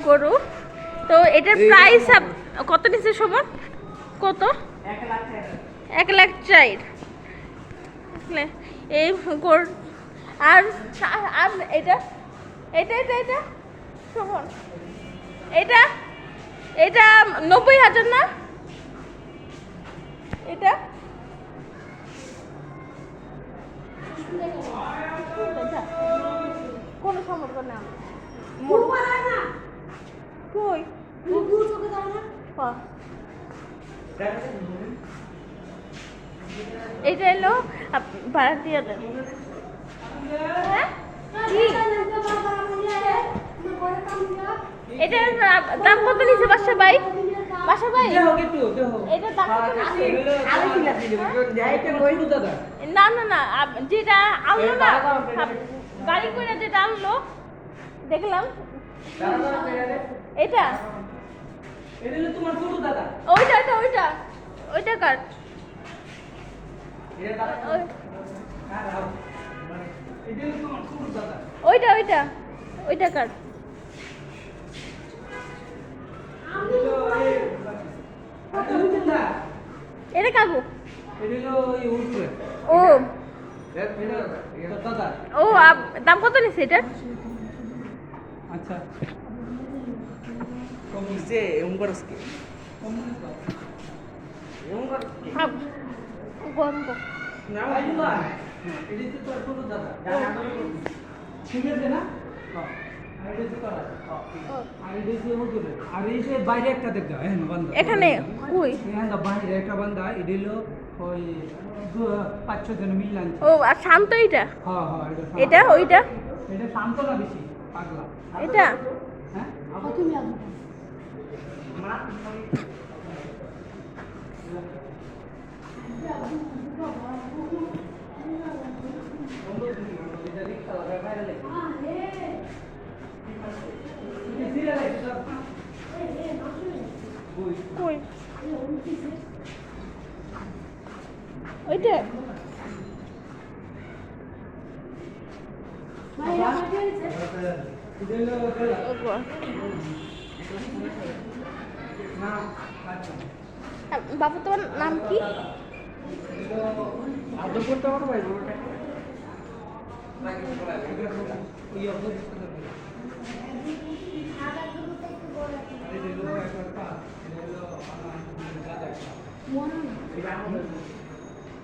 গরু। তো এটার প্রাইস কত নিচ্ছে সবার? কত? 1,04,000। এই গরু আর আর এটা এটা এটা এটা সমান এটা এটা 90,000 না? এটা কোনো সম্পর্ক না। কই এটা এলো ভাড়া দিয়ে দেন। হ্যাঁ এটার দাম কত নিচ্ছে বাসা ভাই? বাসা ভাই এটার দাম কত নিচ্ছে? না না না, যেটা আনলো না গাড়ি করে, যেটা আনলো দেখলাম এটা ওইটা ওইটা ওইটা ওইটা কার? ওইটা ওইটা ওইটা কার? এটা কাকু। ও ও দাম কত নিচ্ছে এটা? আচ্ছা কমিছে এমন করস কি? এমন কর গরম তো না আইলা এটি তো তোর ছোট দাদা ঠিক আছে না? হ্যাঁ আর এটি তো আর এটি যে হুজুরে আর এই যে বাইরে একটা দেখা হ্যাঁ বান্দা এখানে কই? হ্যাঁ দা বাইরে একটা বান্দা এটি হলো ওই 5-6 জন মিলান। ও আর শান্ত এটা? হ্যাঁ হ্যাঁ এটা ওইটা এটা শান্ত না বেশি পাগলা এটা? হ্যাঁ তুমি মা কই ওইটা? বাবু তোমার নাম কি? আদর করতে পারো ভাই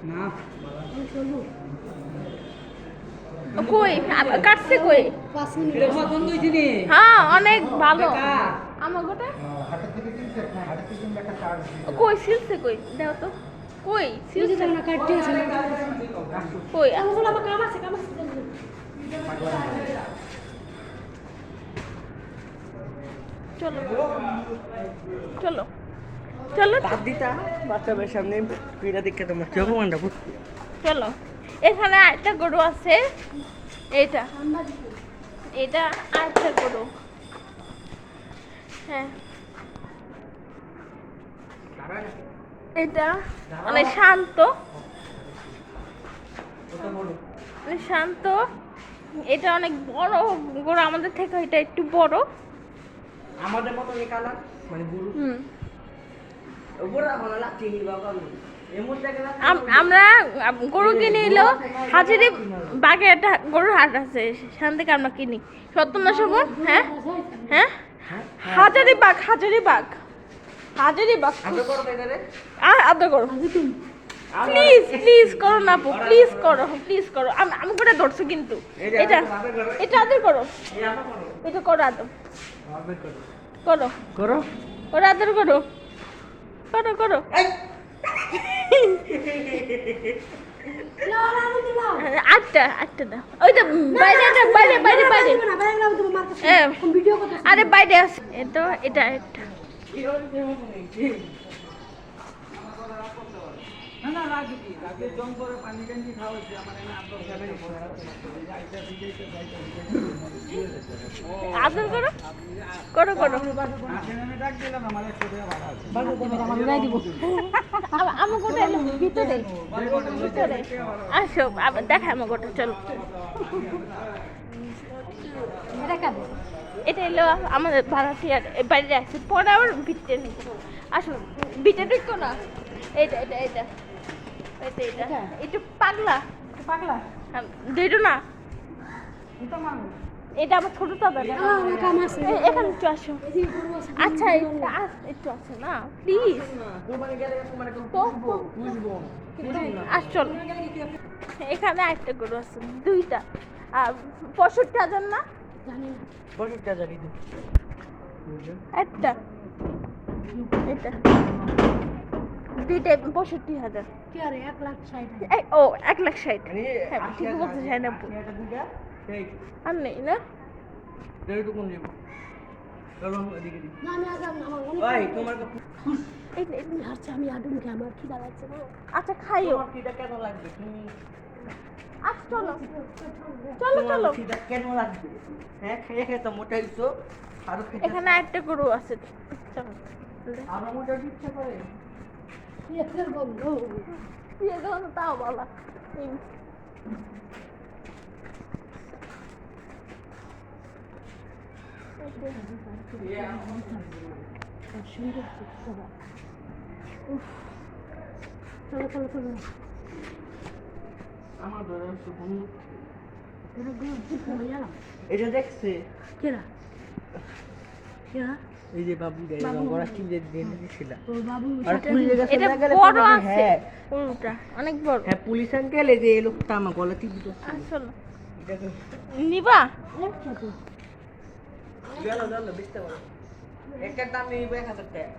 না কই কাটছে কই? হ্যাঁ অনেক ভালো। আমার গোটা কই সিলছে কই? দাও তো কই সিলছে না? কাটতে আছে না কই? আমার কাম আছে কাম আছে। চলো চলো চলো দাঁত দিতা বাচ্চাদের সামনে পিড়া দেখে তোমার কি অপমানটা করতে। চলো এখানে আরেকটা গরু আছে, এটা এটা আরেকটা গরু। হ্যাঁ এটা মানে শান্ত শান্ত। এটা অনেক বড় গরু আমাদের থেকে, এটা একটু বড় আমাদের মতো কালার মানে গরু ওপরে ভালো লাগছে বাবা এমন জায়গা আমরা গরু কিনে এলো হাজারি বাগে, একটা গরুর হাট আছে সেখান থেকে আমরা কিনি। সত্য না শোভন? হ্যাঁ হ্যাঁ হাজারি বাগ হাজারি বাগ হাজারি বাগ। আদর করো প্লিজ প্লিজ করো না আপু, প্লিজ করো প্লিজ করো। আমি করে ধরছো কিন্তু এটা এটা আদর করো, এটা করো আদর করো করো করো আদর করো করো করো। আটটা আটটা দাও ওইটা বাইরে বাইরে বাইরে বাইরে আরে বাইরে আছে তো এটা একটা না না লাগে কি লাগে জম করে পানি টানি খাওয়াচ্ছে আমার এনে আপনার ফ্যামিলি আদর করো করো করো। আমি ডাক দিলাম আমার একটু ভালো আমার গোটা ভিতরে ভিতরে আসো আবার দেখা আমার গোটা। চলো এটা এলো আমাদের ভাড়াটিয়ার বাইরে আছে, পরে আবার বিটে নেব। আসো বিটে ঢুকতো না, এটা এটা এটা এটা এটা একটু পাগলা, পাগলা হ্যাঁ, দুইটো না, এটা মানুষ এটা আমার ছোট দাদা। এখানে একটু আসো। আচ্ছা একটু আছে না প্লিজ, কোরবানি গেলে মানে তো বুঝবো আসছো না। এখানে একটা গরু আছে, দুইটা, আর 65,000 না, 65,000 দিতে একটা এটা দুইটা 65,000। ও 1,60,000। মানে হ্যাঁ ঠিক বলতে চাই না, এটা দুইটা এই আর নেই না। দেড়টু কোন দিব চলো এদিকে দি ওই তোমার আচ্ছা খাইও, তোমার খিদা কেন লাগবে তুমি আচ্ছা চলো চলো চলো। তোমার খিদা কেন লাগবে হ্যাঁ খেয়ে খেয়ে তো মোটা হইছো আরো খেতে এখানে একটা গরু আছে, চলো। আরো মোটা হইতে ইচ্ছা করে বিয়ে দেবো না তাও বলা। আমার ধরে হচ্ছে বন্ধু এটা দেখছে এই যে বাবু ওরা কি যে দিয়েছিল আর পুলিশ গেছে এটা না গেলে বড় তোমাকে আছে, হ্যাঁ গরুটা অনেক বড়। হ্যাঁ পুলিশ আঙ্কেল এই যে এই লোকটা আমার গলা টিপি তো আসলে এটা তো নিবা গেল গেল বুঝতে পারো একটা দাম নিয়ে 1000 টাকা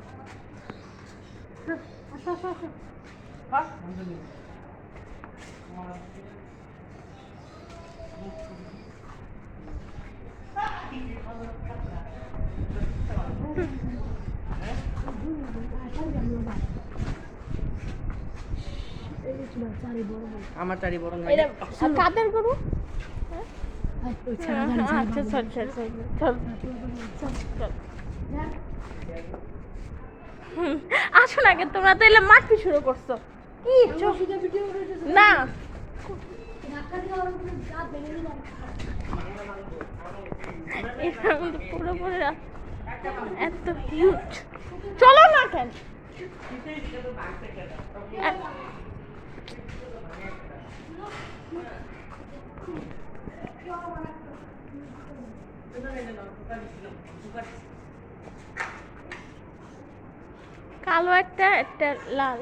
হ্যাঁ আমার চারি বড় না এটা কাদের গরু? আচ্ছা চল চল চল চল চল চল। আসুন আগে, তোমরা তো এলে মারতে শুরু করছো কি না। এটার মধ্যে পুরোপুরি এত হিউজ, চলো না কেন। কালো একটা একটা লাল।